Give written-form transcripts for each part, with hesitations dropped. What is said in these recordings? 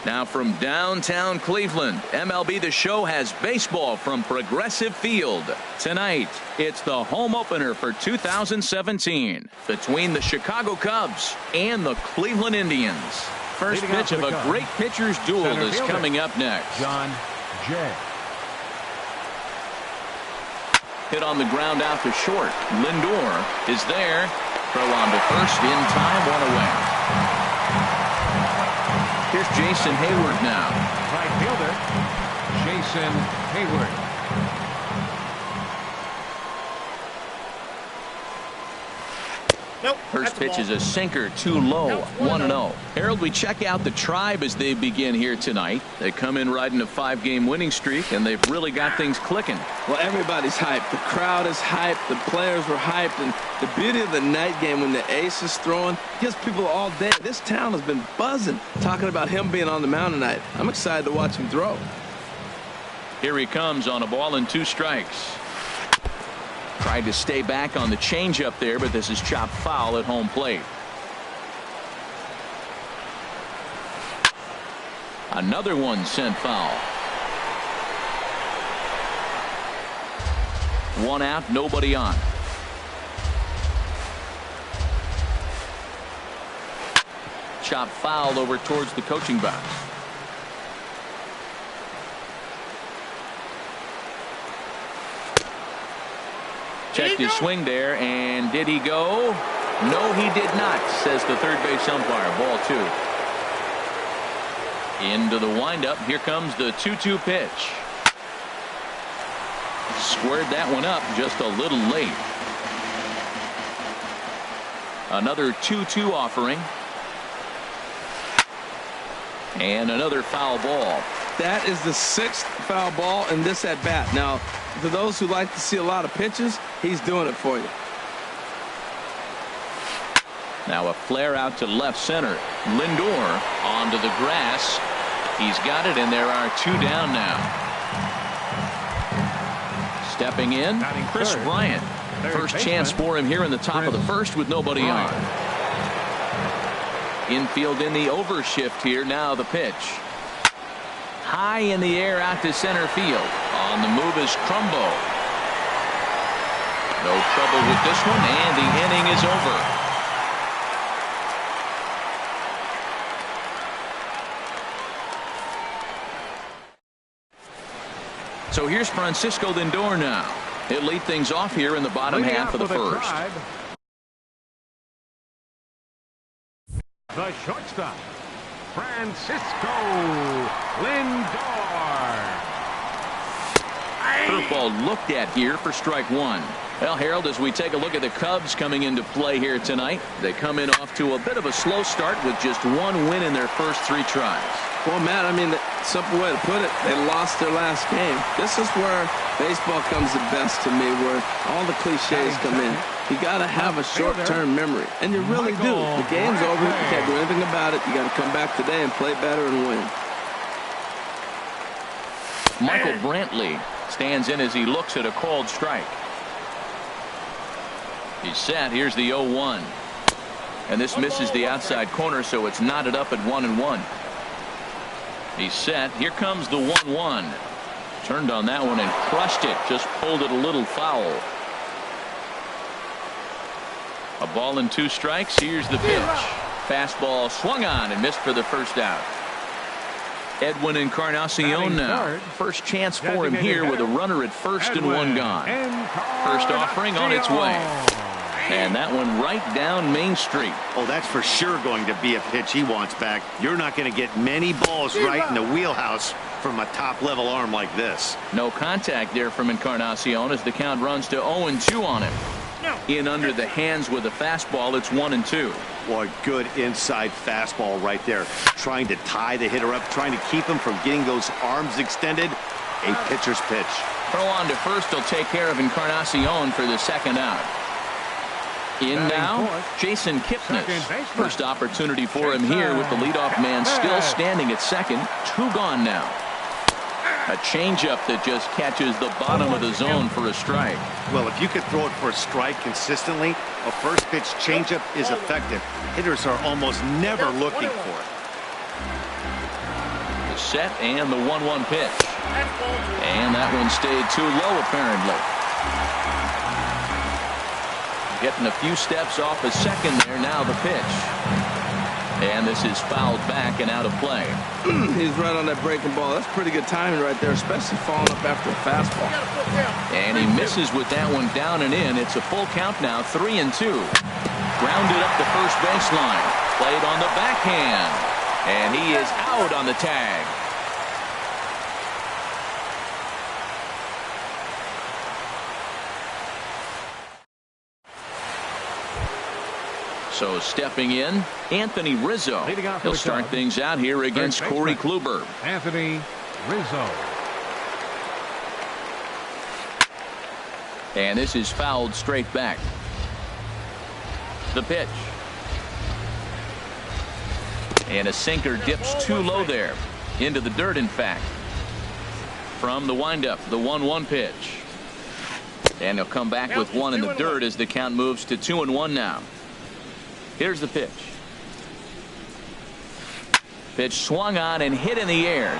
Now from downtown Cleveland, MLB The Show has baseball from Progressive Field. Tonight, it's the home opener for 2017 between the Chicago Cubs and the Cleveland Indians. First pitch of a great pitcher's duel is coming up next. John Jay. Hit on the ground out to short. Lindor is there. Throw on to first in time, one away. Here's Jason Hayward now. Right fielder, Jason Hayward. Nope, first pitch is a sinker, too low, 1-0. Harold, we check out the Tribe as they begin here tonight. They come in riding a 5-game winning streak, and they've really got things clicking. Well, everybody's hyped. The crowd is hyped. The players were hyped. And the beauty of the night game when the ace is throwing gives people all day. This town has been buzzing talking about him being on the mound tonight. I'm excited to watch him throw. Here he comes on a ball and 2 strikes. Tried to stay back on the changeup there, but this is chopped foul at home plate. Another one sent foul. 1 out, nobody on. Chopped foul over towards the coaching box. Checked his swing there, and did he go? No, he did not, says the third base umpire. Ball 2. Into the windup. Here comes the 2-2 pitch. Squared that one up just a little late. Another 2-2 offering. And another foul ball. That is the 6th foul ball in this at bat. Now, for those who like to see a lot of pitches, he's doing it for you. Now a flare out to left center. Lindor onto the grass. He's got it, and there are 2 down now. Stepping in, Chris Bryant. First chance for him here in the top of the first with nobody on. Infield in the overshift here. Now the pitch. High in the air out to center field. On the move is Trumbo. No trouble with this one, and the inning is over. So here's Francisco Lindor now. He'll lead things off here in the bottom half of the first. The shortstop, Francisco Lindor. Curveball looked at here for strike 1. Well, Harold, as we take a look at the Cubs coming into play here tonight, they come in off to a bit of a slow start with just 1 win in their first 3 tries. Well, Matt, I mean, the simple way to put it, they lost their last game. This is where baseball comes the best to me, where all the cliches come in. You got to have a short-term memory, and you really do. The game's over. You can't do anything about it. You got to come back today and play better and win. Michael Brantley stands in as he looks at a called strike. He's set. Here's the 0-1. And this misses the outside corner, so it's knotted up at 1-1. He's set. Here comes the 1-1. Turned on that one and crushed it. Just pulled it a little foul. A ball and 2 strikes. Here's the pitch. Fastball swung on and missed for the first out. Edwin Encarnacion now. First chance for him here with a runner at first and 1 gone. First offering on its way. And that one right down Main Street. Oh, that's for sure going to be a pitch he wants back. You're not going to get many balls right in the wheelhouse from a top-level arm like this. No contact there from Encarnacion as the count runs to 0-2 on him. In under the hands with a fastball. It's 1-2. Boy, good inside fastball right there. Trying to tie the hitter up, trying to keep him from getting those arms extended. A pitcher's pitch. Throw on to first will take care of Encarnacion for the second out. In now, Jason Kipnis. First opportunity for him here with the leadoff man still standing at second. 2 gone now. A changeup that just catches the bottom of the zone for a strike. Well, if you could throw it for a strike consistently, a first pitch changeup is effective. Hitters are almost never looking for it. set, and the 1-1 pitch. And that one stayed too low, apparently. Getting a few steps off a second there. Now the pitch. And this is fouled back and out of play. He's right on that breaking ball. That's pretty good timing right there, especially falling up after a fastball. And he misses with that one down and in. It's a full count now, 3-2. Grounded up the first baseline. Played on the backhand. And he is out on the tag. So stepping in, Anthony Rizzo. He'll start things out here against Corey Kluber. Anthony Rizzo. And this is fouled straight back. The pitch. And a sinker dips too low there. Into the dirt, in fact. From the windup, the 1-1 pitch. And he'll come back with one in the dirt as the count moves to 2-1 now. Here's the pitch. Pitch swung on and hit in the air.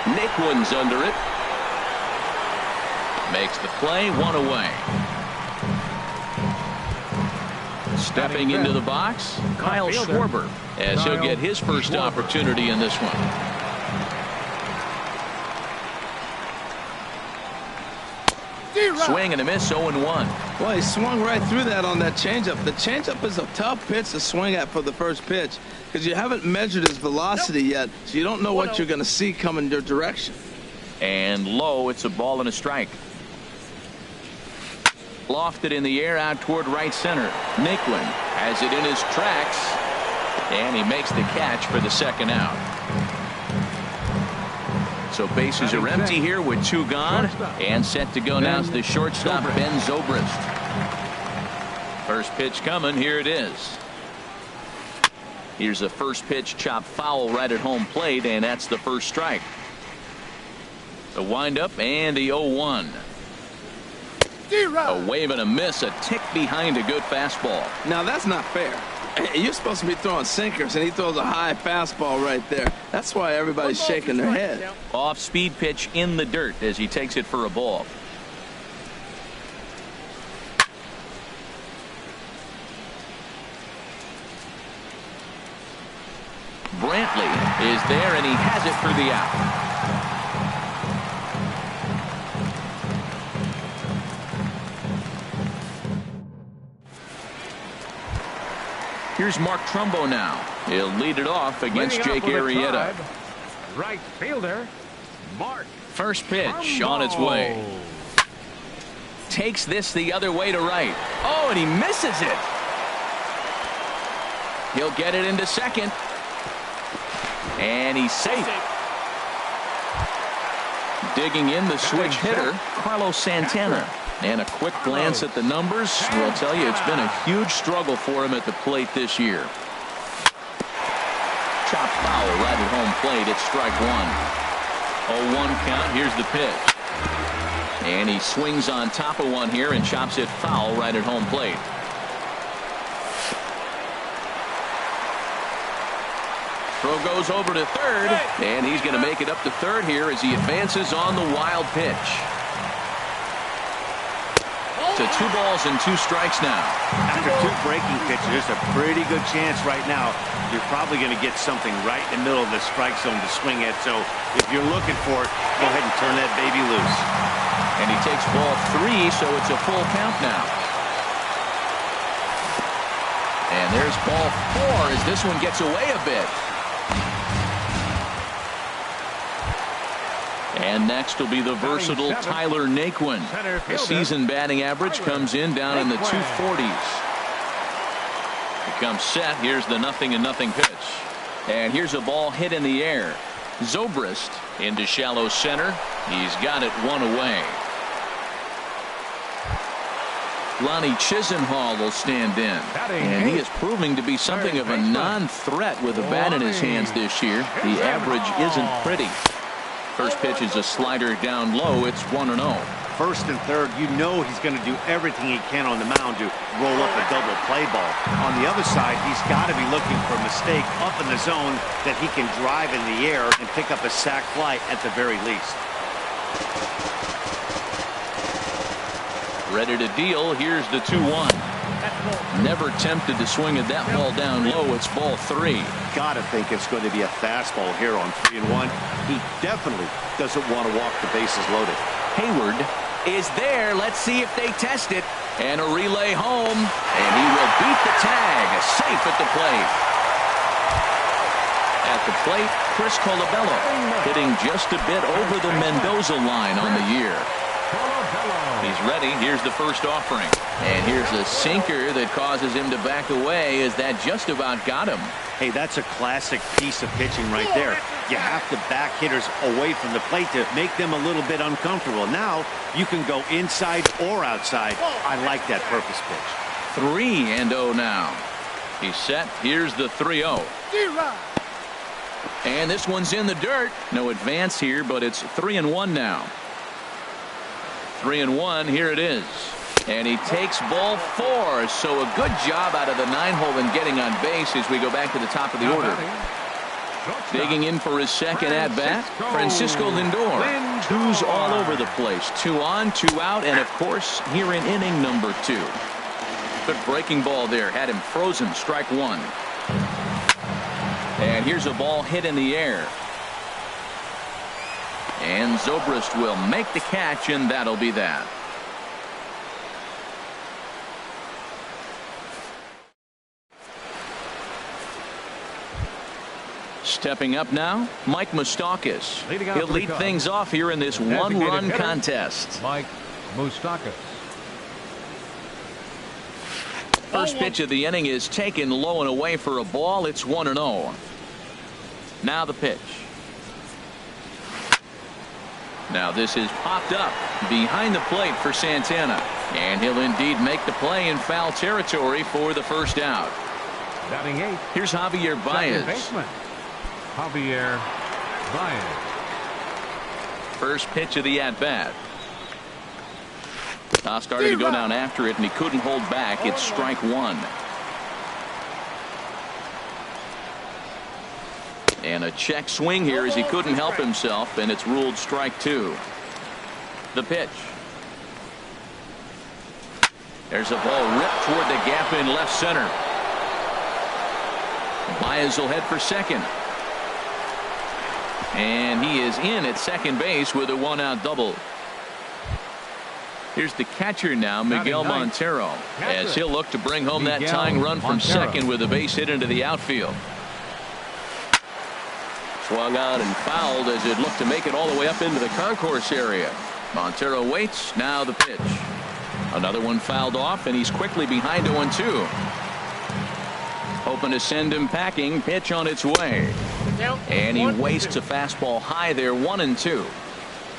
Naquin's under it. Makes the play, one away. Stepping into the box, Kyle Schwarber, as he'll get his first opportunity in this one. Swing and a miss, 0-1. Well, he swung right through that on that changeup. The changeup is a tough pitch to swing at for the first pitch because you haven't measured his velocity yet, so you don't know what you're going to see coming your direction. And low, it's a ball and a strike. Lofted in the air out toward right center. Naquin has it in his tracks, and he makes the catch for the second out. So bases are empty here with 2 gone, and set to go now is the shortstop Ben Zobrist. First pitch coming, here it is. Here's a first pitch chop foul right at home plate, and that's the first strike. The windup and the 0-1. A wave and a miss, a tick behind a good fastball. Now that's not fair. You're supposed to be throwing sinkers, and he throws a high fastball right there. That's why everybody's shaking their head. Off speed pitch in the dirt as he takes it for a ball. Brantley is there, and he has it for the out. Here's Mark Trumbo now. He'll lead it off against Jake Arrieta. Right fielder, Mark. First pitch Trumbo. On its way. Takes this the other way to right. Oh, and he misses it. He'll get it into second. And he's safe. Digging in the switch hitter, Carlos Santana. And a quick glance at the numbers will tell you it's been a huge struggle for him at the plate this year. Chop foul right at home plate. It's strike one. 0-1 count. Here's the pitch. And he swings on top of one here and chops it foul right at home plate. Throw goes over to third, and he's going to make it up to third here as he advances on the wild pitch. To 2 balls and 2 strikes now. After 2 breaking pitches, there's a pretty good chance right now you're probably going to get something right in the middle of the strike zone to swing at. So if you're looking for it, go ahead and turn that baby loose. And he takes ball 3, so it's a full count now. And there's ball 4 as this one gets away a bit. And next will be the versatile Tyler Naquin. The season batting average comes in down in the 240s. He comes set. Here's the 0-0 pitch. And here's a ball hit in the air. Zobrist into shallow center. He's got it 1 away. Lonnie Chisenhall will stand in. And he is proving to be something of a non-threat with a bat in his hands this year. The average isn't pretty. First pitch is a slider down low. It's 1-0. First and third, you know he's going to do everything he can on the mound to roll up a double play ball. On the other side, he's got to be looking for a mistake up in the zone that he can drive in the air and pick up a sac fly at the very least. Ready to deal. Here's the 2-1. Never tempted to swing at that ball down low. It's ball 3. Gotta think it's going to be a fastball here on 3-1. He definitely doesn't want to walk the bases loaded. Hayward is there. Let's see if they test it. And a relay home. And he will beat the tag. Safe at the plate. At the plate, Chris Colabello hitting just a bit over the Mendoza line on the year. He's ready. Here's the first offering. And here's a sinker that causes him to back away as that just about got him. Hey, that's a classic piece of pitching right there. You have to back hitters away from the plate to make them a little bit uncomfortable. Now you can go inside or outside. I like that purpose pitch. 3-0 now. He's set. Here's the 3-0. And this one's in the dirt. No advance here, but it's 3-1 now. 3-1. Here it is. And he takes ball 4. So a good job out of the 9-hole in getting on base as we go back to the top of the order. Digging in for his second at-bat, Francisco Lindor. 2s all over the place. 2 on, 2 out, and of course here in inning number 2. Good breaking ball there. Had him frozen. Strike 1. And here's a ball hit in the air. And Zobrist will make the catch, and that'll be that. Stepping up now, Mike Moustakas. He'll lead things off here in this one-run contest. Mike Moustakas. First pitch of the inning is taken low and away for a ball. It's 1-0. Now the pitch. Now this is popped up behind the plate for Santana. And he'll indeed make the play in foul territory for the first out. Batting 8. Here's Javier Baez. Javier Baez. First pitch of the at-bat. Started to go down after it, and he couldn't hold back. It's strike 1. And a check swing here as he couldn't help himself, and it's ruled strike 2. The pitch. There's a ball ripped toward the gap in left center. Baez will head for second. And he is in at second base with a 1-out double. Here's the catcher now, Miguel Montero, as he'll look to bring home that tying run from second with a base hit into the outfield. Swung out and fouled as it looked to make it all the way up into the concourse area. Montero waits. Now the pitch. Another one fouled off, and he's quickly behind 0-2. Hoping to send him packing. Pitch on its way. And he wastes a fastball high there. 1-2.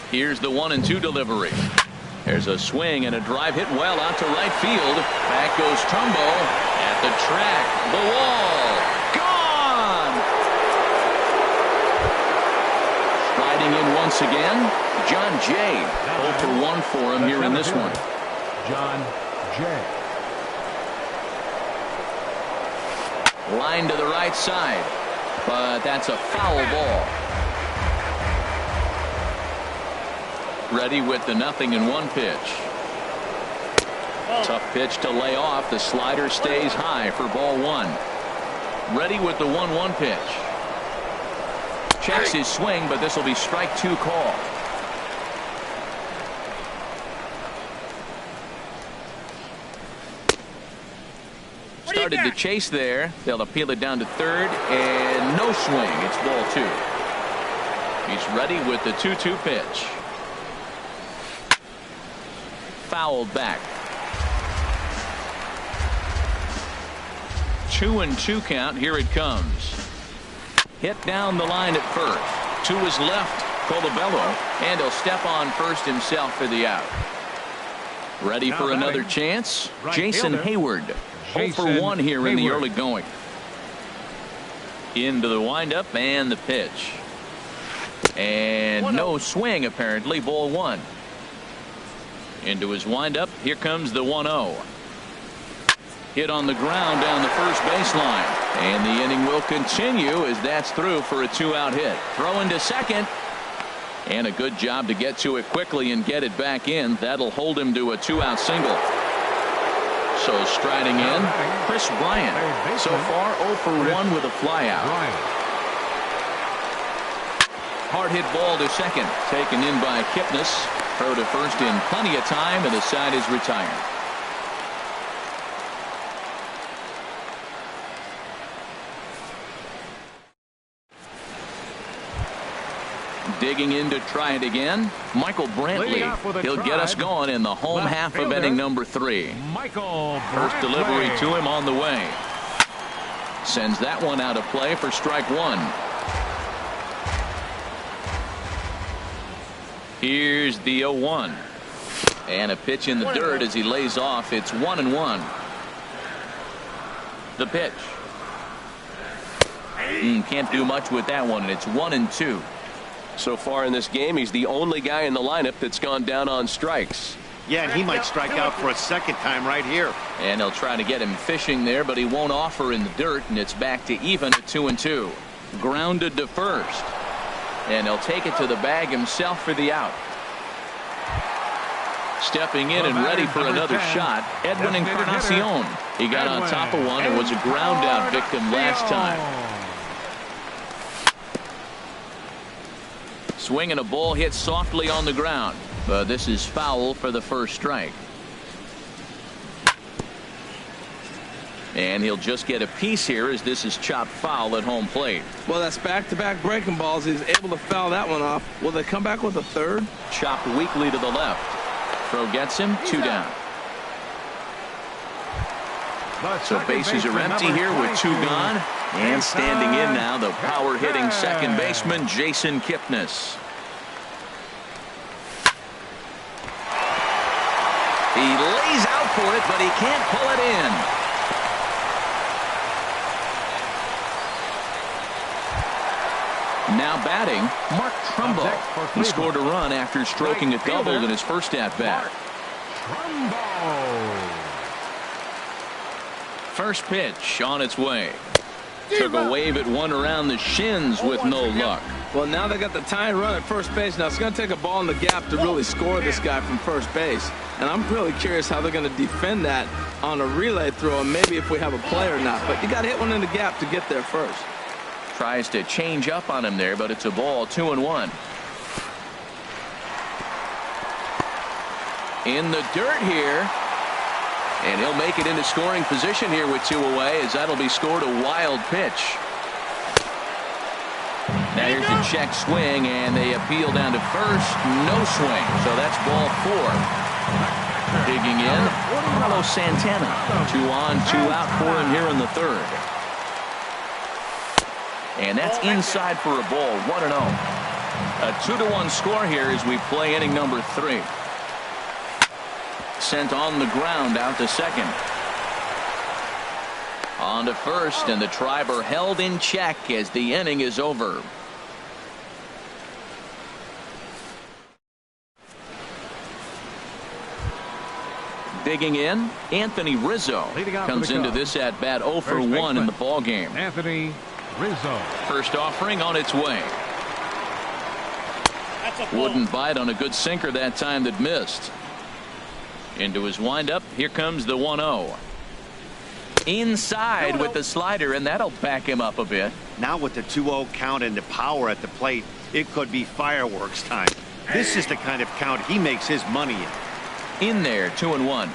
Here's the 1-2 delivery. There's a swing and a drive hit well out to right field. Back goes Trumbo at the track. The wall. Gone. Striding in once again, John Jay. 0 for 1 for him here in this one. John Jay. Line to the right side, but that's a foul ball. Ready with the 0-1 pitch. Tough pitch to lay off. The slider stays high for ball 1. Ready with the 1-1 pitch. Checks his swing, but this will be strike 2 call. Started to chase there. They'll appeal it down to third, and no swing. It's ball 2. He's ready with the 2-2 pitch. Fouled back. 2-2 count. Here it comes. Hit down the line at first. To his left, Colabello, and he'll step on first himself for the out. Ready for another chance? Jason Hayward. 0 for 1 here in the early going. Into the windup and the pitch. And no swing apparently. Ball 1. Into his windup. Here comes the 1-0. Hit on the ground down the first baseline. And the inning will continue as that's through for a 2-out hit. Throw into second. And a good job to get to it quickly and get it back in. That'll hold him to a 2-out single. So striding in, Chris Bryant. So far 0 for 1 with a flyout. Hard hit ball to second. Taken in by Kipnis. Throw to first in plenty of time, and the side is retired. Digging in to try it again, Michael Brantley. He'll get us going in the home half of inning number 3. First delivery to him on the way. Sends that one out of play for strike 1. Here's the 0-1. And a pitch in the dirt as he lays off. It's 1-1. The pitch. Can't do much with that one, and it's 1-2. So far in this game, he's the only guy in the lineup that's gone down on strikes. Yeah, and he might strike out for a second time right here. And they'll try to get him fishing there, but he won't offer in the dirt, and it's back to even at 2-2. Grounded to first. And he'll take it to the bag himself for the out. Stepping in and ready for another shot, Edwin Encarnacion. He got on top of one and was a ground out victim last time. Swinging a ball hit softly on the ground, but this is foul for the first strike. And he'll just get a piece here as this is chopped foul at home plate. Well, that's back-to-back breaking balls. He's able to foul that one off. Will they come back with a third? Chopped weakly to the left. Throw gets him, 2 down. So bases are empty here with 2 gone. And standing in now, the power-hitting second baseman, Jason Kipnis. He lays out for it, but he can't pull it in. Now batting, Mark Trumbo. He scored a run after stroking a double in his first at-bat. First pitch on its way. Took a wave at one around the shins with no luck. Well, now they got the tying run at first base. Now it's going to take a ball in the gap to really score this guy from first base. And I'm really curious how they're going to defend that on a relay throw, and maybe if we have a play or not. But you got to hit one in the gap to get there first. Tries to change up on him there, but it's a ball, 2-1. In the dirt here. And he'll make it into scoring position here with 2 away, as that'll be scored a wild pitch. Now here's a check swing, and they appeal down to first. No swing, so that's ball 4. Digging in, Carlos Santana. 2 on, 2 out for him here in the 3rd. And that's inside for a ball, 1-0. A 2-1 score here as we play inning number 3. Sent on the ground out to second. On to first, and the Triber held in check as the inning is over. Digging in, Anthony Rizzo comes into this at bat 0 for 1 in the ball game. Anthony Rizzo. First offering on its way. Wouldn't bite on a good sinker that time that missed. Into his windup. Here comes the 1-0. Inside with the slider, and that'll back him up a bit. Now with the 2-0 count and the power at the plate, it could be fireworks time. This is the kind of count he makes his money in. In there, 2-1.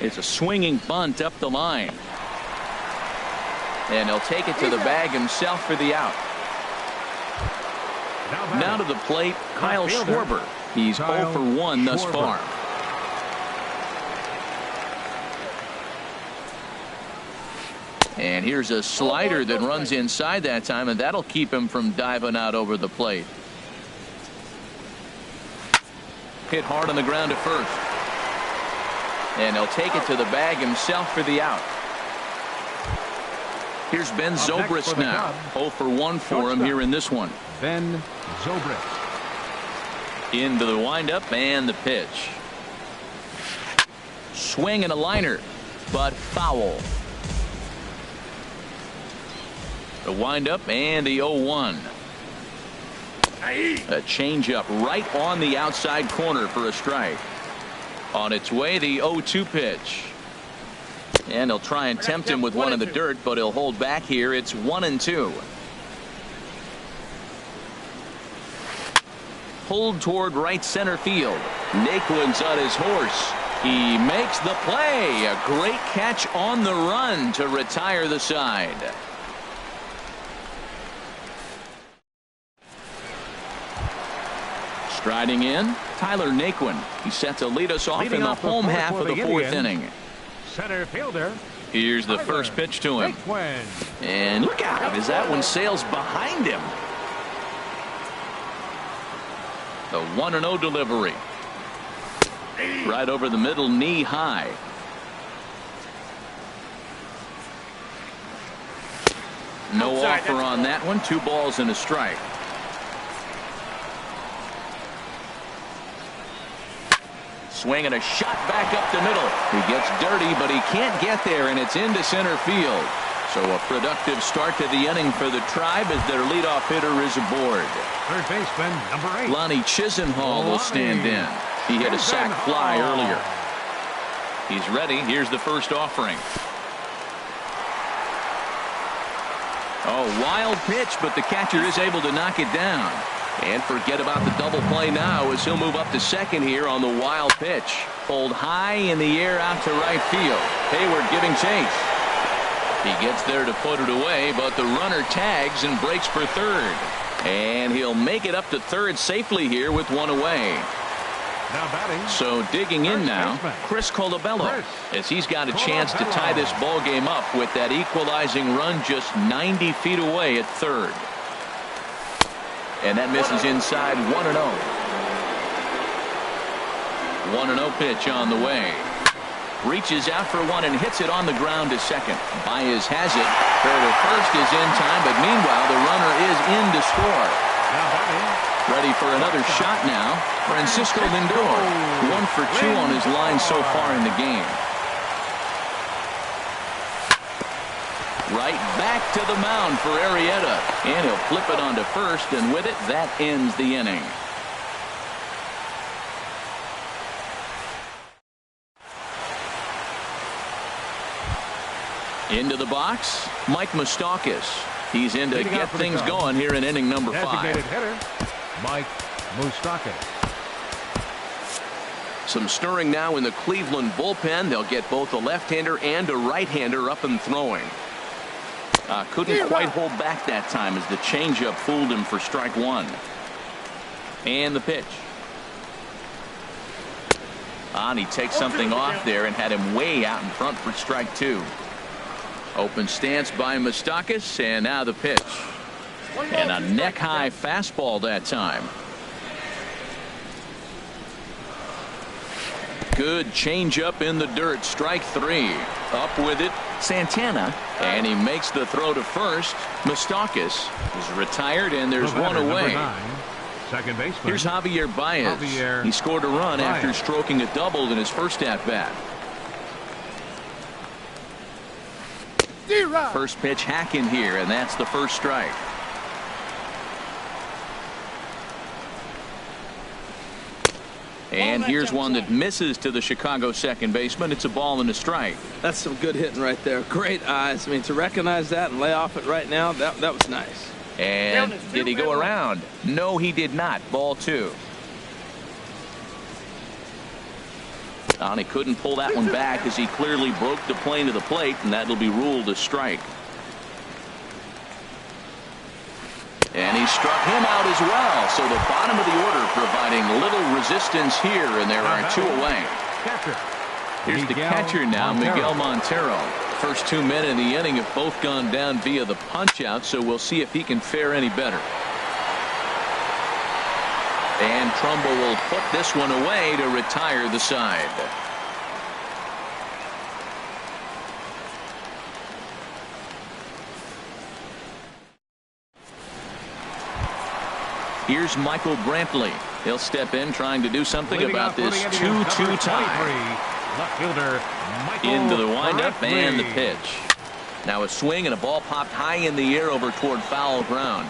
It's a swinging bunt up the line. And he'll take it to the bag himself for the out. Now to the plate, Kyle Schwarber. He's 0 for 1 thus far. And here's a slider that runs inside that time, and that'll keep him from diving out over the plate. Hit hard on the ground at first. And he'll take it to the bag himself for the out. Here's Ben Zobrist now. 0 for 1 for him here in this one. Ben Zobrist. Into the windup and the pitch. Swing and a liner, but foul. The windup and the 0-1. A changeup right on the outside corner for a strike. On its way, the 0-2 pitch. And he'll try and tempt him with one in the dirt, but he'll hold back here. It's 1-2. Pulled toward right center field. Naquin's on his horse. He makes the play. A great catch on the run to retire the side. Striding in, Tyler Naquin. He's set to lead us off in the home half of the fourth inning. Center fielder. Here's the first pitch to him. And look out as that one sails behind him. The 1-0 delivery. Right over the middle, knee high. No offer on that one. 2 balls and a strike. Swing and a shot back up the middle. He gets dirty, but he can't get there, and it's into center field. So a productive start to the inning for the Tribe as their leadoff hitter is aboard. Third baseman, number 8. Lonnie Chisenhall will stand in. He hit a sac fly earlier. He's ready. Here's the first offering. Oh, wild pitch, but the catcher is able to knock it down. And forget about the double play now as he'll move up to second here on the wild pitch. Pulled high in the air out to right field. Hayward giving chase. He gets there to put it away, but the runner tags and breaks for third. And he'll make it up to third safely here with one away. Now batting. So digging in now, Chris Colabello, as he's got a chance to tie this ball game up with that equalizing run just 90 feet away at third. And that misses inside. 1-0. 1-0 pitch on the way. Reaches out for one and hits it on the ground to second. Baez has it. Third or first is in time, but meanwhile the runner is in to score. Ready for another shot now. Francisco Lindor. 1 for 2 on his line so far in the game. Right back to the mound for Arrieta. And he'll flip it onto first, and with it, that ends the inning. Into the box, Mike Moustakas. He's in to get things going here in inning number 5. Designated hitter, Mike Moustakas. Some stirring now in the Cleveland bullpen. They'll get both a left-hander and a right-hander up and throwing. Couldn't quite hold back that time as the changeup fooled him for strike 1. And the pitch. And he takes something off there and had him way out in front for strike 2. Open stance by Moustakas, and now the pitch. And a neck-high fastball that time. Good changeup in the dirt. Strike 3. Up with it, Santana, and he makes the throw to first. Moustakas is retired, and there's one away. Second baseman. Here's Javier Baez. He scored a run after stroking a double in his first at-bat. First pitch hack in here, and that's the first strike. And here's one that misses to the Chicago second baseman. It's a ball and a strike. That's some good hitting right there. Great eyes. I mean, to recognize that and lay off it right now, that was nice. And did he go around? No, he did not. Ball 2. And he couldn't pull that one back as he clearly broke the plane of the plate, and that'll be ruled a strike. And he struck him out as well. So the bottom of the order providing little resistance here, and there are 2 away. Here's the catcher now, Miguel Montero. First 2 men in the inning have both gone down via the punch-out, so we'll see if he can fare any better. And Trumbo will put this one away to retire the side. Here's Michael Brantley. He'll step in trying to do something about this 2-2 tie. Left fielder Michael Into the windup Bradley. and the pitch. Now a swing and a ball popped high in the air over toward foul ground.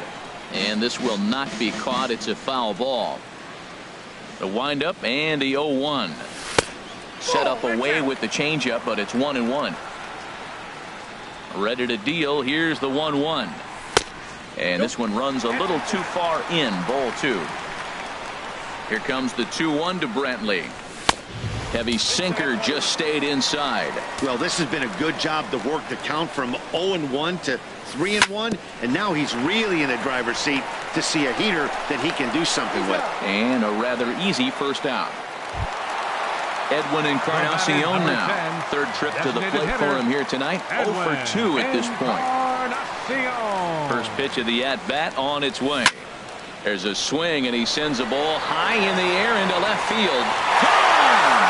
And this will not be caught. It's a foul ball. The windup and the 0-1. Set up away with the changeup, but it's 1-1. Ready to deal. Here's the 1-1. And this one runs a little too far in. Ball 2. Here comes the 2-1 to Brantley. Heavy sinker just stayed inside. Well, this has been a good job to work the count from 0-1 to 3-1, and now he's really in the driver's seat to see a heater that he can do something with. And a rather easy first out. Edwin Encarnacion now. Third trip to the plate for him here tonight. 0 for 2 at this point. First pitch of the at-bat on its way. There's a swing, and he sends a ball high in the air into left field. Gone!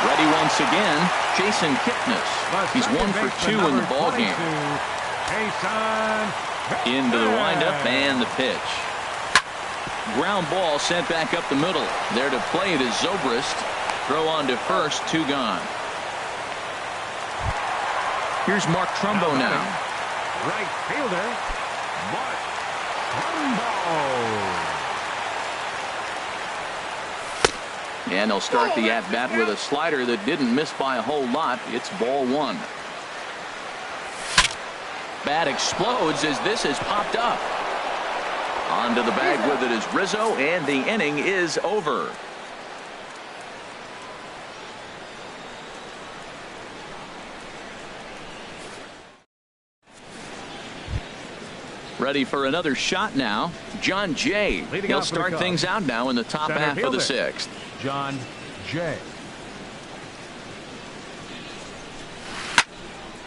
Ready once again, Jason Kipnis. He's 1 for 2 in the ballgame. Into the windup and the pitch. Ground ball sent back up the middle. There to play it is Zobrist. Throw on to first, 2 gone. Here's Mark Trumbo now. Right fielder, Mark Trumbo. And they'll start the at-bat with a slider that didn't miss by a whole lot. It's ball 1. Bat explodes as this has popped up. Onto the bag with it is Rizzo, and the inning is over. Ready for another shot now. John Jay. He'll start things out now in the top half of the 6th. John Jay.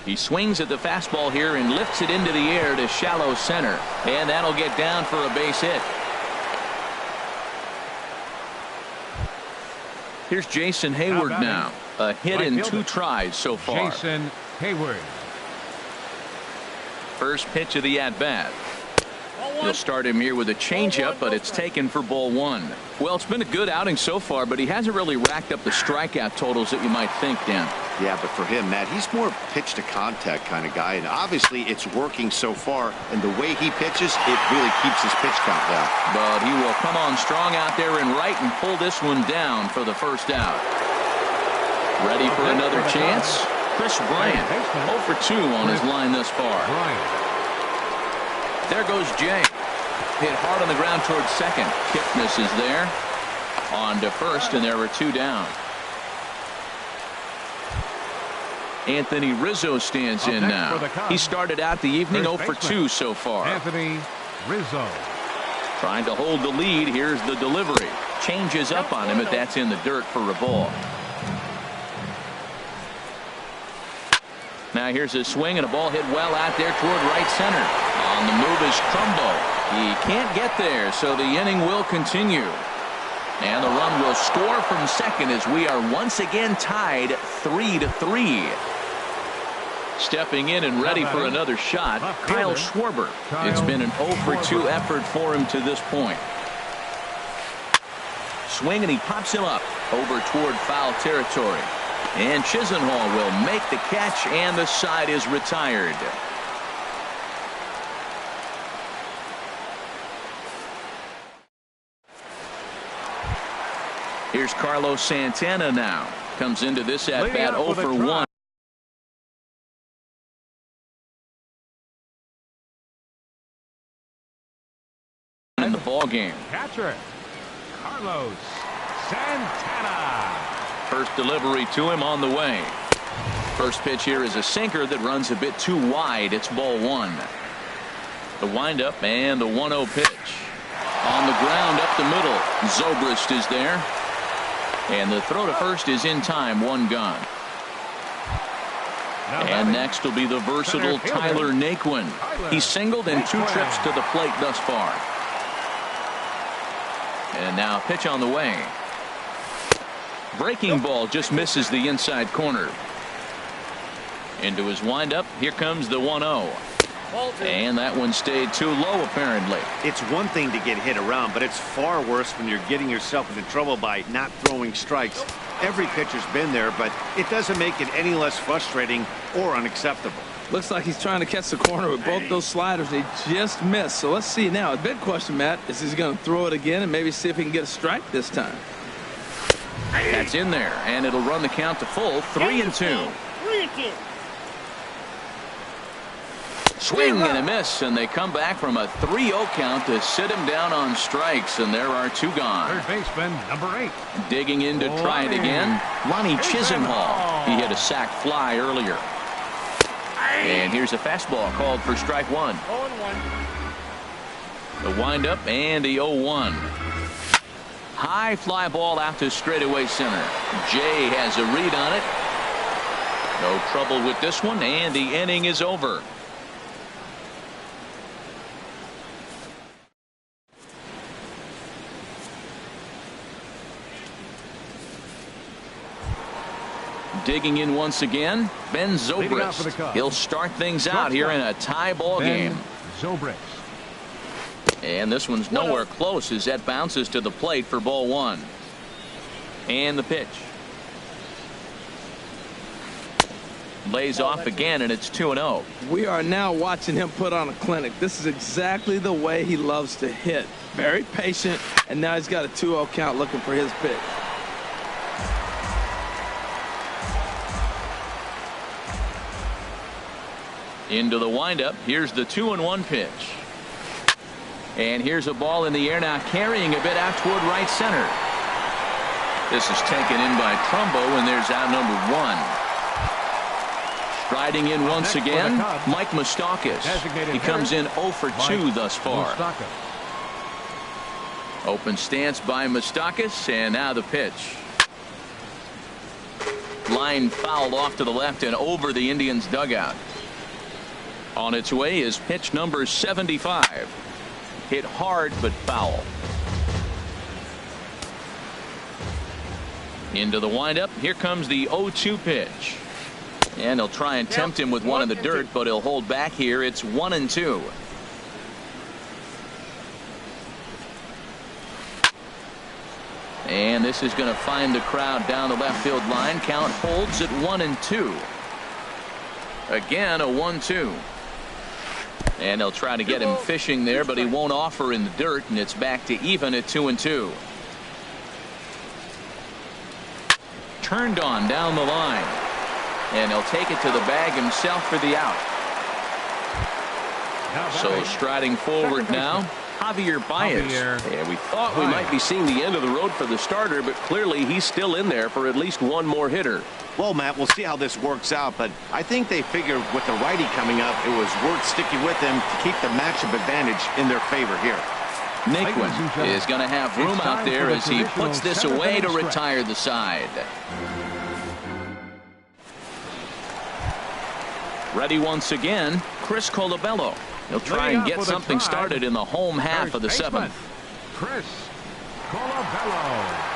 He swings at the fastball here and lifts it into the air to shallow center. And that'll get down for a base hit. Here's Jason Hayward now. A hit in 2 tries so far. Jason Hayward. First pitch of the at-bat. He'll start him here with a changeup, but it's taken for ball 1. Well, it's been a good outing so far, but he hasn't really racked up the strikeout totals that you might think, Dan. Yeah, but for him, Matt, he's more pitch to contact kind of guy, and obviously it's working so far, and the way he pitches, it really keeps his pitch count down. But he will come on strong out there in right and pull this one down for the first out. Ready for another chance? Chris Bryant, 0 for 2 on his line thus far. There goes Jay. Hit hard on the ground towards second. Kipnis is there. On to first, and there were 2 down. Anthony Rizzo stands in now. He started out the evening 0 for 2 so far. Anthony Rizzo. Trying to hold the lead. Here's the delivery. Changes up on him, but that's in the dirt for a ball. Now here's a swing and a ball hit well out there toward right center. On the move is Trumbo. He can't get there, so the inning will continue. And the run will score from second as we are once again tied 3-3. Stepping in and ready for another shot, Kyle Schwarber. It's been an 0 for 2 effort for him to this point. Swing, and he pops him up over toward foul territory. And Chisenhall will make the catch, and the side is retired. Here's Carlos Santana now. Comes into this at-bat 0 for 1. In the ball game. Catcher Carlos Santana. First delivery to him on the way. First pitch here is a sinker that runs a bit too wide. It's ball 1. The windup and the 1-0 pitch. On the ground up the middle. Zobrist is there. And the throw to first is in time. 1 gone. And next will be the versatile Tyler Naquin. He's singled in 2 trips to the plate thus far. And now pitch on the way. Breaking ball just misses the inside corner. Into his windup. Here comes the 1-0. And that one stayed too low, apparently. It's one thing to get hit around, but it's far worse when you're getting yourself into trouble by not throwing strikes. Every pitcher's been there, but it doesn't make it any less frustrating or unacceptable. Looks like he's trying to catch the corner with both those sliders. They just missed. So let's see now. The big question, Matt, is he's going to throw it again and maybe see if he can get a strike this time. That's in there, and it'll run the count to full. 3-2. Swing and a miss, and they come back from a 3-0 count to sit him down on strikes, and there are 2 gone. Third baseman, number 8. Digging in to try it again, Ronnie Chisenhall. He hit a sac fly earlier. And here's a fastball called for strike 1. The windup and the 0-1. High fly ball out to straightaway center. Jay has a read on it. No trouble with this one, and the inning is over. Digging in once again, Ben Zobrist. He'll start things out here in a tie ball game. Zobrist. And this one's nowhere close as that bounces to the plate for ball 1. And the pitch. Lays off again, and it's 2-0. We are now watching him put on a clinic. This is exactly the way he loves to hit. Very patient, and now he's got a 2-0 count looking for his pitch. Into the windup. Here's the 2-1 pitch. And here's a ball in the air now, carrying a bit out toward right center. This is taken in by Trumbo, and there's out number 1. Striding in once again, Mike Moustakas. He comes in 0 for 2 thus far. Open stance by Moustakas, and now the pitch. Line fouled off to the left and over the Indians' dugout. On its way is pitch number 75. Hit hard but foul. Into the windup. Here comes the 0-2 pitch. And he'll try and tempt him with one in the dirt, but he'll hold back here. It's 1-2. And this is going to find the crowd down the left field line. Count holds at 1-2. Again, a 1-2. And they'll try to get him fishing there, but he won't offer in the dirt, and it's back to even at 2-2. Turned on down the line. And he'll take it to the bag himself for the out. So striding forward now, Javier Baez. And we thought we might be seeing the end of the road for the starter, but clearly he's still in there for at least one more hitter. Well, Matt, we'll see how this works out, but I think they figured with the righty coming up, it was worth sticking with them to keep the matchup advantage in their favor here. Naquin is going to have room out there as he puts this away to retire the side. Ready once again, Chris Colabello. He'll try and get something started in the home half of the 7th. Chris Colabello.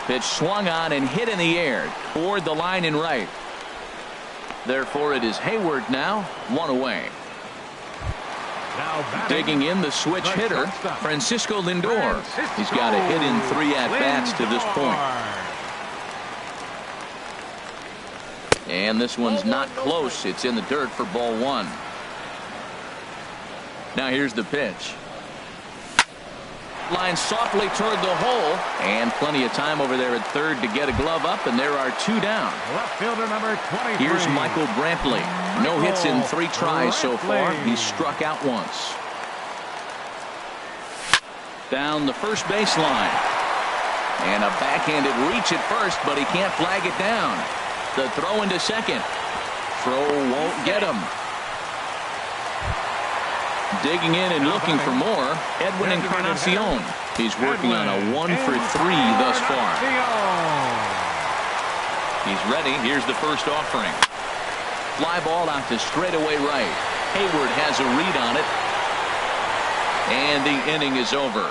Pitch swung on and hit in the air toward the line and right. Therefore, it is Hayward now, 1 away. Digging in the switch hitter, Francisco Lindor. He's got a hit in 3 at-bats to this point. And this one's not close. It's in the dirt for ball 1. Now here's the pitch. Line softly toward the hole, and plenty of time over there at third to get a glove up, and there are 2 down. Left fielder number 23. Here's Michael Brantley. No hits in 3 tries so far. He's struck out once. Down the first baseline. And a backhanded reach at first, but he can't flag it down. The throw into second. Throw won't get him. Digging in and looking for more, Edwin Encarnacion. He's working on a 1 for 3 thus far. He's ready. Here's the first offering. Fly ball out to straightaway right. Hayward has a read on it. And the inning is over.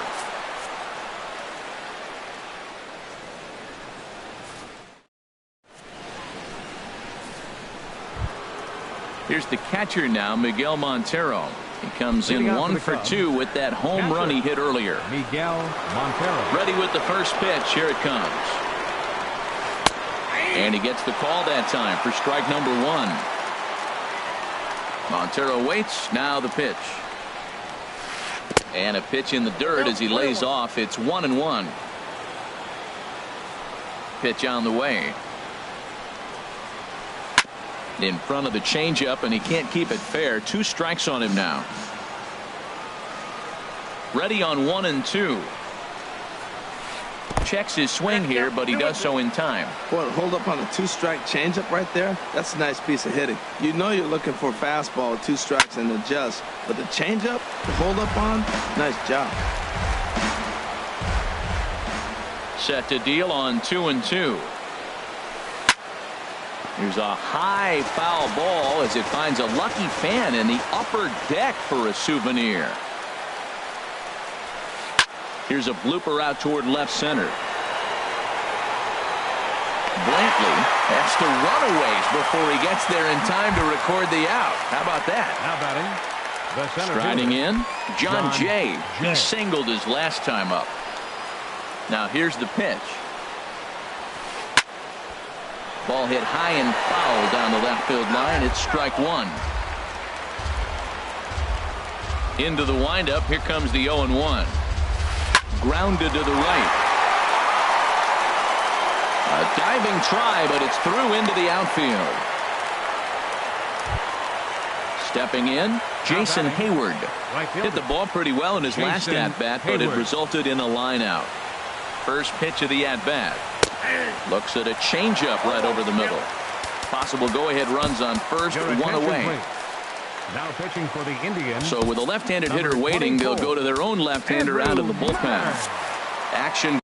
Here's the catcher now, Miguel Montero. He comes in 1 for 2 with that home run he hit earlier. Miguel Montero. Ready with the first pitch. Here it comes. And he gets the call that time for strike number 1. Montero waits. Now the pitch. And a pitch in the dirt as he lays off. It's 1-1. Pitch on the way. In front of the changeup, and he can't keep it fair. 2 strikes on him now. Ready on 1-2. Checks his swing here, but he does so in time. Boy, hold up on a 2-strike changeup right there. That's a nice piece of hitting. You know you're looking for a fastball with 2 strikes and adjust. But the changeup, to hold up on, nice job. Set to deal on 2-2. Here's a high foul ball as it finds a lucky fan in the upper deck for a souvenir. Here's a blooper out toward left center. Brantley has to run a ways before he gets there in time to record the out. How about that? Now batting, the center Striding fielder, in, John Jay. He singled his last time up. Now here's the pitch. Ball hit high and foul down the left field line. It's strike 1. Into the windup. Here comes the 0-1. Grounded to the right. A diving try, but it's through into the outfield. Stepping in, Jason Hayward. Hit the ball pretty well in his last at-bat, but it resulted in a line out. First pitch of the at-bat. Looks at a changeup right over the middle. Possible go-ahead runs on first, 1 away. Now pitching for the Indians. So with a left-handed hitter waiting, they'll go to their own left-hander out of the bullpen. Action.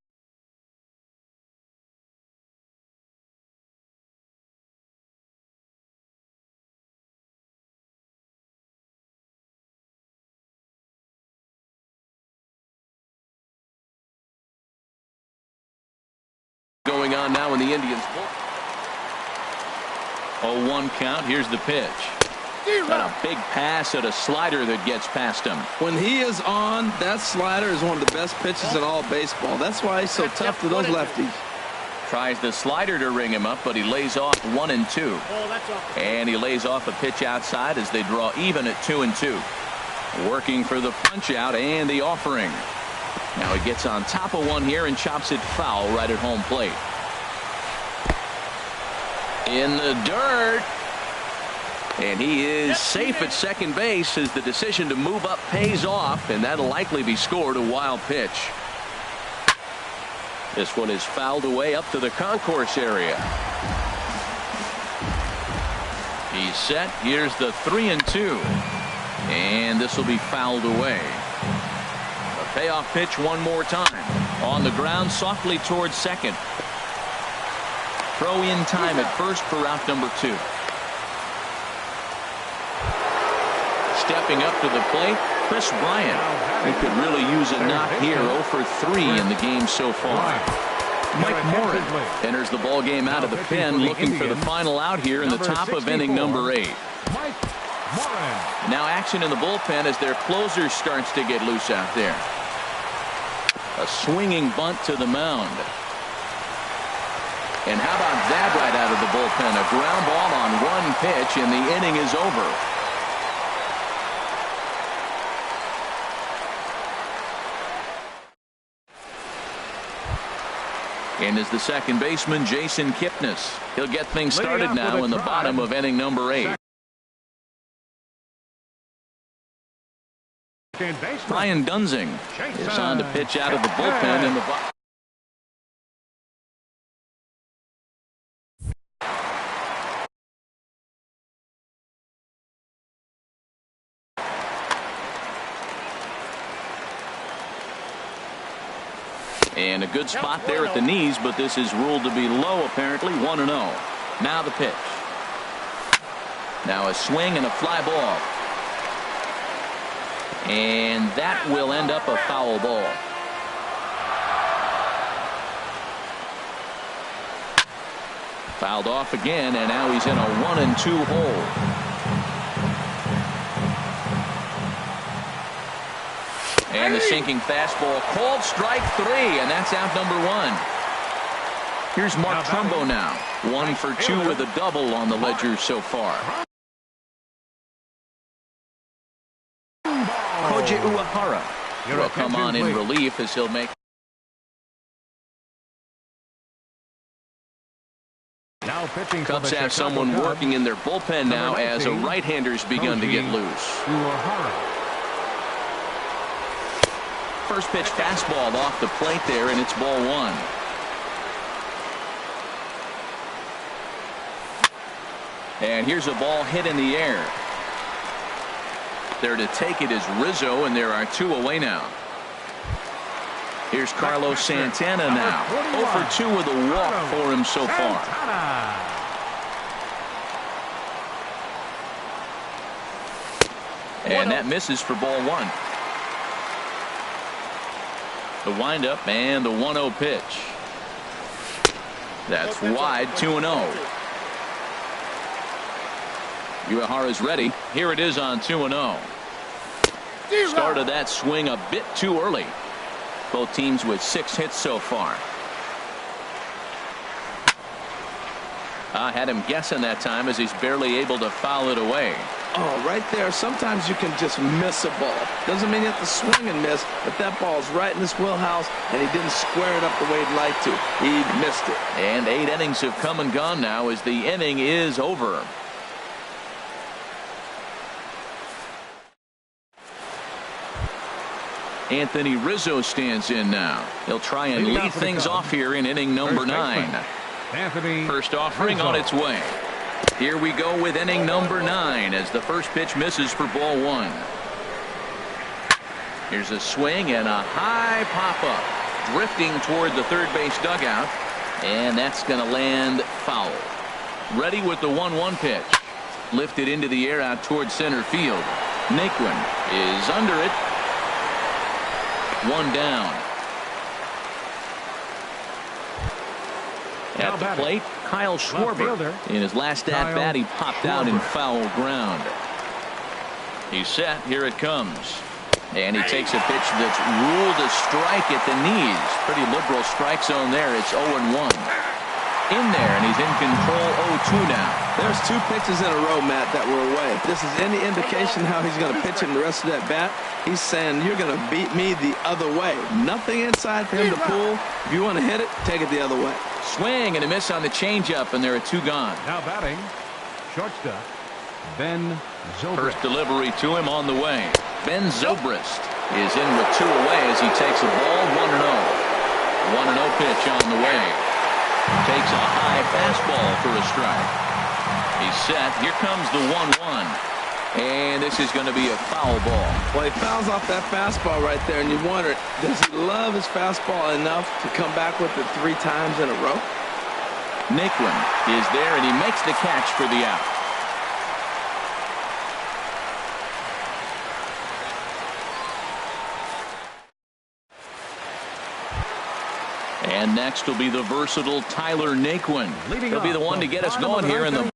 Going on now in the Indians. 0-1 count. Here's the pitch. And a big pass at a slider that gets past him. When he is on, that slider is one of the best pitches in all baseball. That's why he's so tough to those lefties. Tries the slider to ring him up, but he lays off 1-2. And he lays off a pitch outside as they draw even at 2-2. Working for the punch out and the offering. Now he gets on top of one here and chops it foul right at home plate. In the dirt. And he is safe at second base as the decision to move up pays off, and that'll likely be scored. A wild pitch. This one is fouled away up to the concourse area. He's set. Here's the 3-2. And this will be fouled away. A payoff pitch one more time. On the ground softly towards second. Throw in time at first for out number 2. Stepping up to the plate, Chris Bryant. He could really use a knock here. 0 for 3 in the game so far. Mike Morin enters the ball game out of the pen, looking for the final out here in the top of inning number 8. Now action in the bullpen as their closer starts to get loose out there. A swinging bunt to the mound. And how about that right out of the bullpen? A ground ball on one pitch, and the inning is over. And is the second baseman, Jason Kipnis. He'll get things started now in the bottom of inning number 8. Brian Dunzing is on to pitch out of the bullpen in the bottom. And a good spot there at the knees, but this is ruled to be low, apparently. 1-0. Now the pitch. Now a swing and a fly ball. And that will end up a foul ball. Fouled off again, and now he's in a 1-2 hole. And the sinking fastball called strike 3, and that's out number 1. Here's Mark Trumbo now. 1 for 2 with a double on the ledger so far. Koji Uehara will come on in relief as he'll make. Now pitching. Cubs have someone working in their bullpen now as a right-hander's begun to get loose. First pitch fastball off the plate there, and it's ball 1. And here's a ball hit in the air. There to take it is Rizzo, and there are 2 away now. Here's Carlos Santana now. 0 for 2 with a walk for him so far. And that misses for ball 1. The windup and the 1-0 pitch. That's wide, 2-0. Uehara's ready. Here it is on 2-0. Started that swing a bit too early. Both teams with 6 hits so far. I had him guessing that time as he's barely able to foul it away. Oh, right there. Sometimes you can just miss a ball. Doesn't mean you have to swing and miss, but that ball's right in his wheelhouse, and he didn't square it up the way he'd like to. He missed it. And 8 innings have come and gone now as the inning is over. Anthony Rizzo stands in now. He'll try and lead things off here in inning number 9. First offering on its way. Here we go with inning number 9 as the first pitch misses for ball 1. Here's a swing and a high pop-up. Drifting toward the third base dugout. And that's going to land foul. Ready with the 1-1 pitch. Lifted into the air out towards center field. Naquin is under it. 1 down. At the plate, Kyle Schwarber. In his last at-bat, he popped out in foul ground. He's set. Here it comes. And he takes a pitch that's ruled a strike at the knees. Pretty liberal strike zone there. It's 0-1. In there, and he's in control 0-2 now. There's 2 pitches in a row, Matt, that were away. If this is any indication how he's going to pitch in the rest of that bat, he's saying you're going to beat me the other way. Nothing inside for him to pull. If you want to hit it, take it the other way. Swing and a miss on the changeup, and there are 2 gone. Now batting, shortstop, Ben Zobrist. First delivery to him on the way. Ben Zobrist is in with 2 away as he takes a ball 1-0. 1-0 pitch on the way. Takes a high fastball for a strike. He's set. Here comes the 1-1. And this is going to be a foul ball. Well, he fouls off that fastball right there, and you wonder, does he love his fastball enough to come back with it 3 times in a row? Naquin is there, and he makes the catch for the out. And next will be the versatile Tyler Naquin. He'll be the one to get us going here in the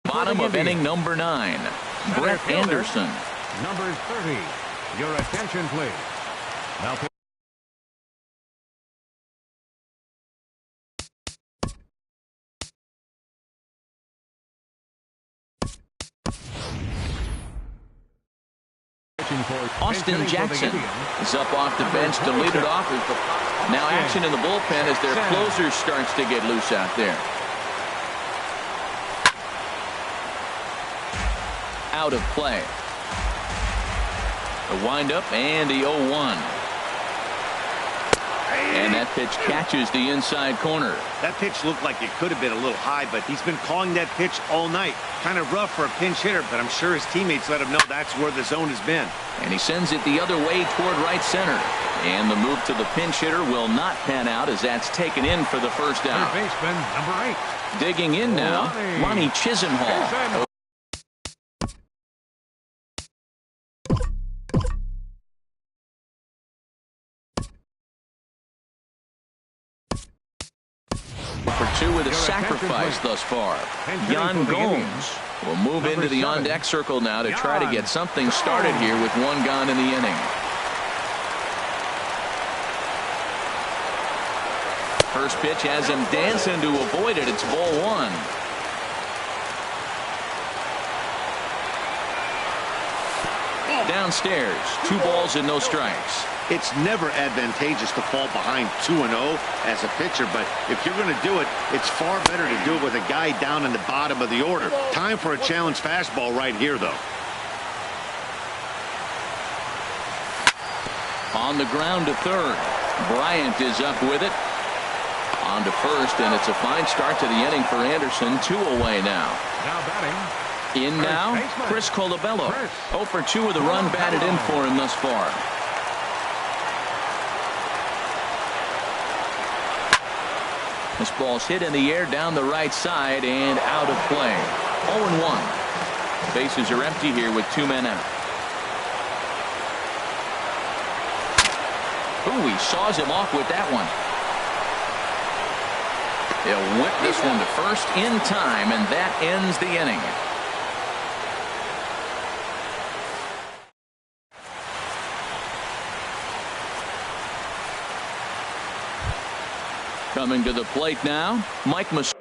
bottom of inning number 9. Brett Anderson. Number 30. Your attention, please. Now Austin Jackson is up off the bench to lead it off. Now action in the bullpen as their closer starts to get loose out there. Out of play. The windup and the 0-1. And that pitch catches the inside corner. That pitch looked like it could have been a little high, but he's been calling that pitch all night. Kind of rough for a pinch hitter, but I'm sure his teammates let him know that's where the zone has been. And he sends it the other way toward right center. And the move to the pinch hitter will not pan out as that's taken in for the first out. Third baseman, number 8. Digging in now, Ronnie Chisenhall. For 2 with a sacrifice thus far. Yan Gomes will move into the on-deck circle now to try to get something started here with 1 gone in the inning. First pitch has him dancing to avoid it. It's ball 1. Downstairs, 2 balls and no strikes. It's never advantageous to fall behind 2-0 as a pitcher, but if you're going to do it, it's far better to do it with a guy down in the bottom of the order. Time for a challenge fastball right here, though. On the ground to third. Bryant is up with it. On to first, and it's a fine start to the inning for Anderson. 2 away now. Now batting. In now, Chris Colabello. 0 for 2 with a run batted in for him thus far. This ball's hit in the air down the right side and out of play. 0-1. Bases are empty here with 2 men out. Ooh, he saws him off with that one. He'll whip this one to first in time, and that ends the inning. Coming to the plate now, Mike Muskakis.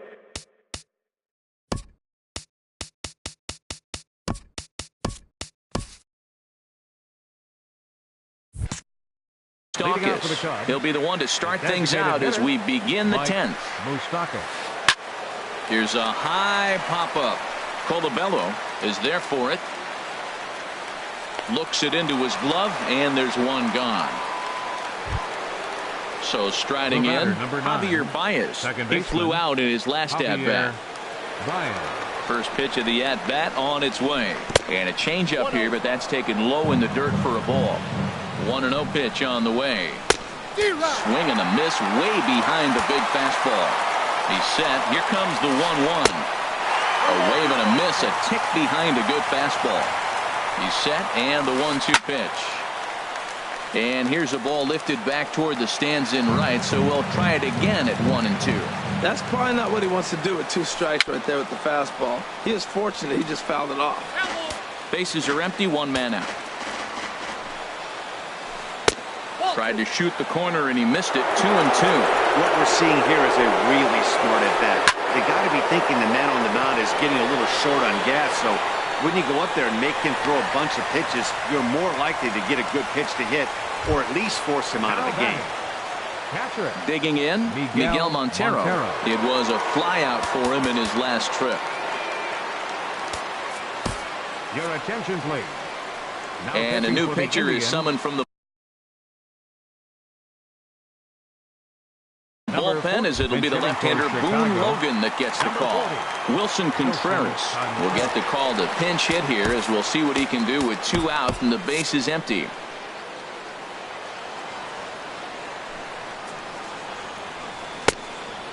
He'll be the one to start things out as we begin the 10th. Here's a high pop-up. Colabello is there for it. Looks it into his glove, and there's 1 gone. So striding in, Javier Baez. He flew out in his last at-bat. First pitch of the at-bat on its way. And a changeup here, but that's taken low in the dirt for a ball. 1-0 pitch on the way. Swing and a miss way behind the big fastball. He's set. Here comes the 1-1. A wave and a miss, a tick behind a good fastball. He's set, and the 1-2 pitch. And here's a ball lifted back toward the stands in right, so we'll try it again at 1-2. That's probably not what he wants to do with 2 strikes right there with the fastball. He is fortunate he just fouled it off. Bases are empty, 1 man out. Tried to shoot the corner and he missed it. 2-2. What we're seeing here is a really smart at bat. They got to be thinking the man on the mound is getting a little short on gas, so when you go up there and make him throw a bunch of pitches, you're more likely to get a good pitch to hit or at least force him out of the game. Digging in, Miguel Montero. It was a flyout for him in his last trip. Your attention, please. And a new pitcher is summoned from the bullpen, as it'll be the left-hander Boone Logan that gets the call. Wilson Contreras will get the call to pinch hit here, as we'll see what he can do with 2 out and the base is empty.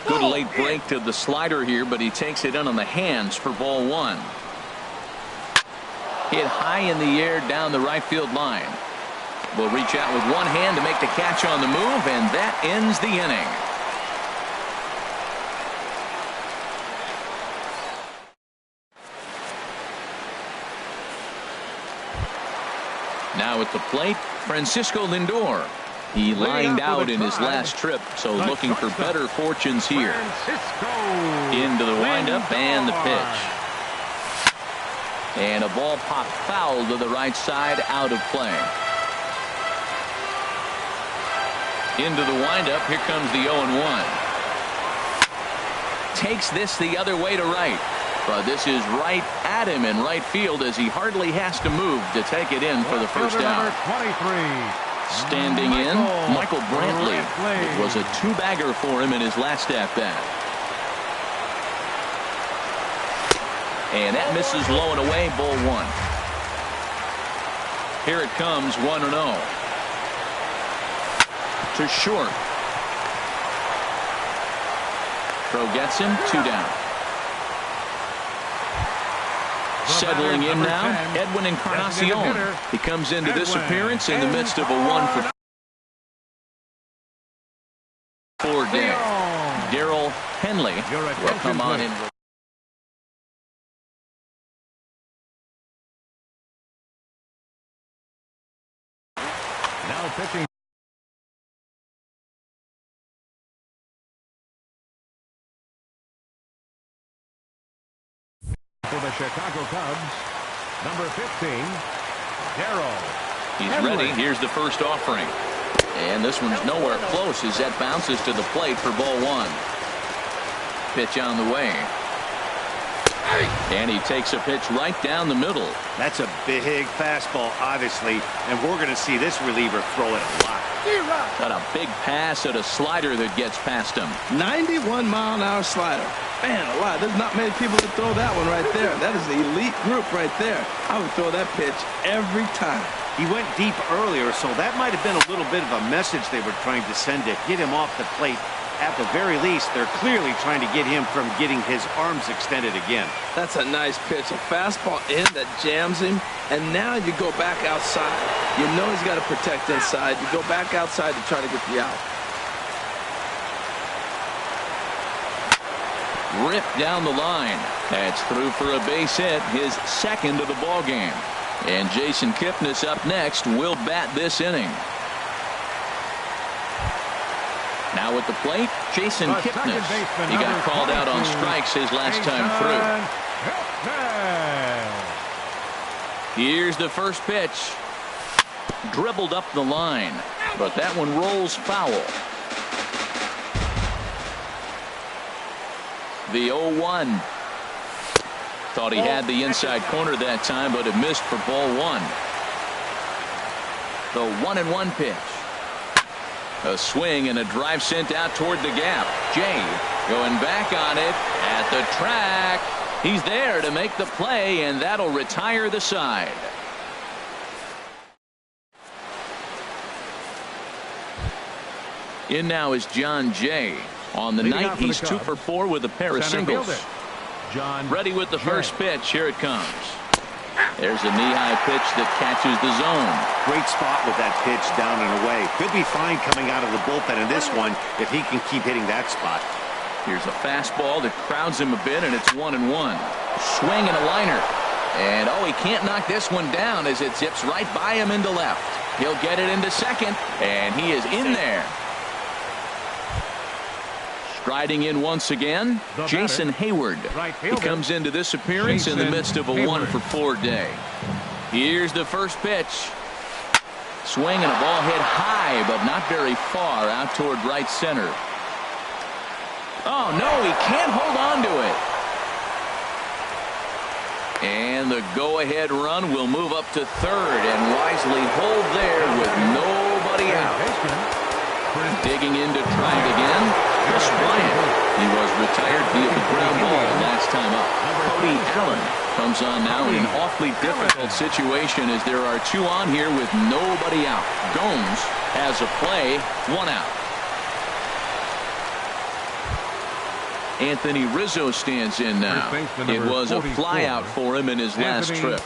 Good late break to the slider here, but he takes it in on the hands for ball 1. Hit high in the air down the right field line. Will reach out with 1 hand to make the catch on the move, and that ends the inning. Now at the plate, Francisco Lindor. He lined out in his last trip, so looking for better fortunes here. Into the windup and the pitch. And a ball popped foul to the right side, out of play. Into the windup, here comes the 0-1. Takes this the other way to right. But this is right at him in right field, as he hardly has to move to take it in for the first out. Standing in, Michael Brantley. It was a 2-bagger for him in his last at-bat. And that misses low and away, ball 1. Here it comes, 1-0. To short. Throw gets him, 2 down. Settling in now, Edwin Encarnacion. He comes into this appearance in the midst of a 1-for-4 day. Darrell Henley will come on in. Now pitching. For the Chicago Cubs, number 15, Darryl. He's ready. Here's the first offering. And this one's nowhere close as that bounces to the plate for ball one. Pitch on the way. And he takes a pitch right down the middle. That's a big fastball, obviously, and we're going to see this reliever throw it a lot. Got a big pass at a slider that gets past him. 91-mile-an-hour slider. Man, alive, there's not many people that throw that one right there. That is the elite group right there. I would throw that pitch every time. He went deep earlier, so that might have been a little bit of a message they were trying to send to get him off the plate. At the very least, they're clearly trying to get him from getting his arms extended again. That's a nice pitch. A fastball in that jams him, and now you go back outside. You know he's got to protect inside. You go back outside to try to get the out. Ripped down the line. That's through for a base hit, his second of the ball game. And Jason Kipnis up next will bat this inning. Now at the plate, Jason Kipnis. He got called out on strikes his last time through. Here's the first pitch. Dribbled up the line, but that one rolls foul. The 0-1. Thought he had the inside corner that time, but it missed for ball one. The 1-1 pitch. A swing and a drive sent out toward the gap. Jay going back on it at the track. He's there to make the play, and that'll retire the side. In now is John Jay. On the night, he's 2 for 4 with a pair of singles. Ready with the first pitch. Here it comes. There's a knee-high pitch that catches the zone. Great spot with that pitch down and away. Could be fine coming out of the bullpen in this one if he can keep hitting that spot. Here's a fastball that crowds him a bit, and it's 1-1. Swing and a liner. And, oh, he can't knock this one down as it zips right by him into left. He'll get it into second, and he is in there. Striding in once again, Jason Hayward. He comes into this appearance in the midst of a 1-for-4 day. Here's the first pitch. Swing and a ball hit high, but not very far out toward right center. Oh, no, he can't hold on to it. And the go-ahead run will move up to third and wisely hold there with nobody out. Digging in to try it again. Chris Bryant. He was retired via the ground ball last time up. Cody Allen comes on now in an awfully difficult situation as there are 2 on here with nobody out. Gomes has a play, 1 out. Anthony Rizzo stands in now. It was a flyout for him in his last trip.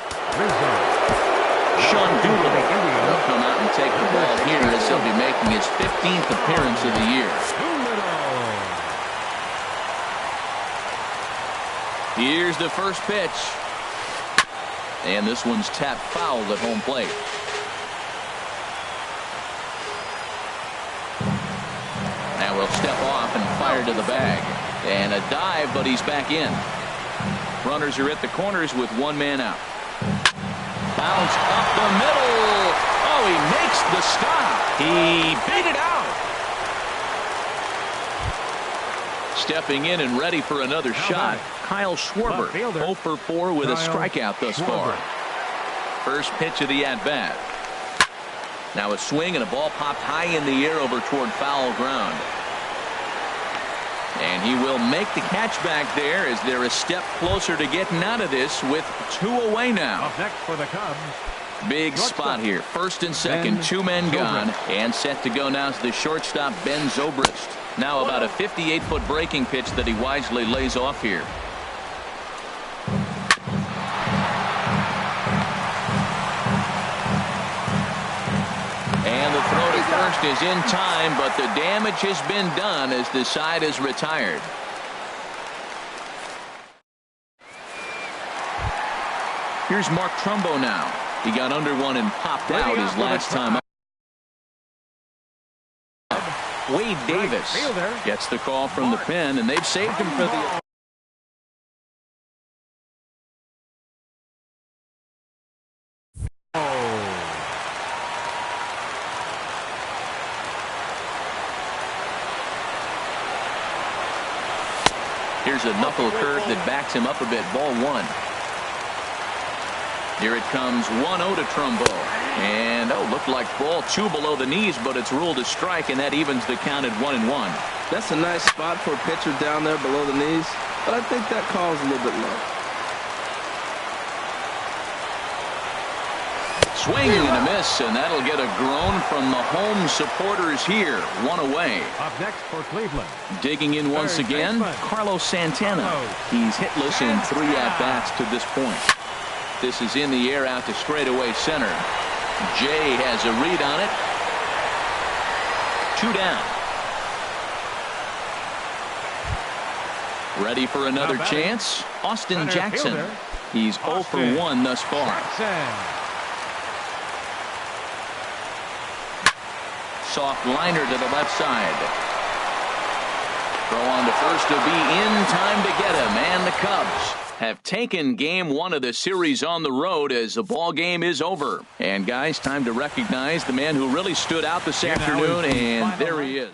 Sean Doolittle will come out and take the ball here as he'll be making his 15th appearance of the year. Here's the first pitch. And this one's tapped foul at home plate. Now we'll step off and fire to the bag. And a dive, but he's back in. Runners are at the corners with 1 man out. Bounce up the middle. Oh, he makes the stop. He beat it out. Stepping in and ready for another shot, Kyle Schwarber, 0 for 4 with a strikeout thus far. First pitch of the at-bat. Now a swing and a ball popped high in the air over toward foul ground. And he will make the catch back there as they're a step closer to getting out of this with 2 away now. Up next for the Cubs. Big spot here. First and second, 2 men gone. And set to go now is the shortstop, Ben Zobrist. Now about a 58-foot breaking pitch that he wisely lays off here. And the throw to first is in time, but the damage has been done as the side is retired. Here's Mark Trumbo now. He got under one and popped out his last time up. Wade Davis gets the call from the pen, and they've saved him for the... Here's a knuckle curve that backs him up a bit. Ball one. Here it comes 1-0 to Trumbo. And, looked like ball two below the knees, but it's ruled a strike, and that evens the count at 1-1. That's a nice spot for a pitcher down there below the knees, but I think that call's a little bit low. Swing and a miss, and that'll get a groan from the home supporters here. One away. Up next for Cleveland. Digging in once again, Carlos Santana. He's hitless in 3 at-bats to this point. This is in the air out to straightaway center. Jay has a read on it. 2 down. Ready for another chance? Austin Jackson. He's 0 for 1 thus far. Soft liner to the left side. Throw on to first to be in time to get him. And the Cubs have taken game 1 of the series on the road as the ball game is over. And guys, time to recognize the man who really stood out this afternoon, and there he is.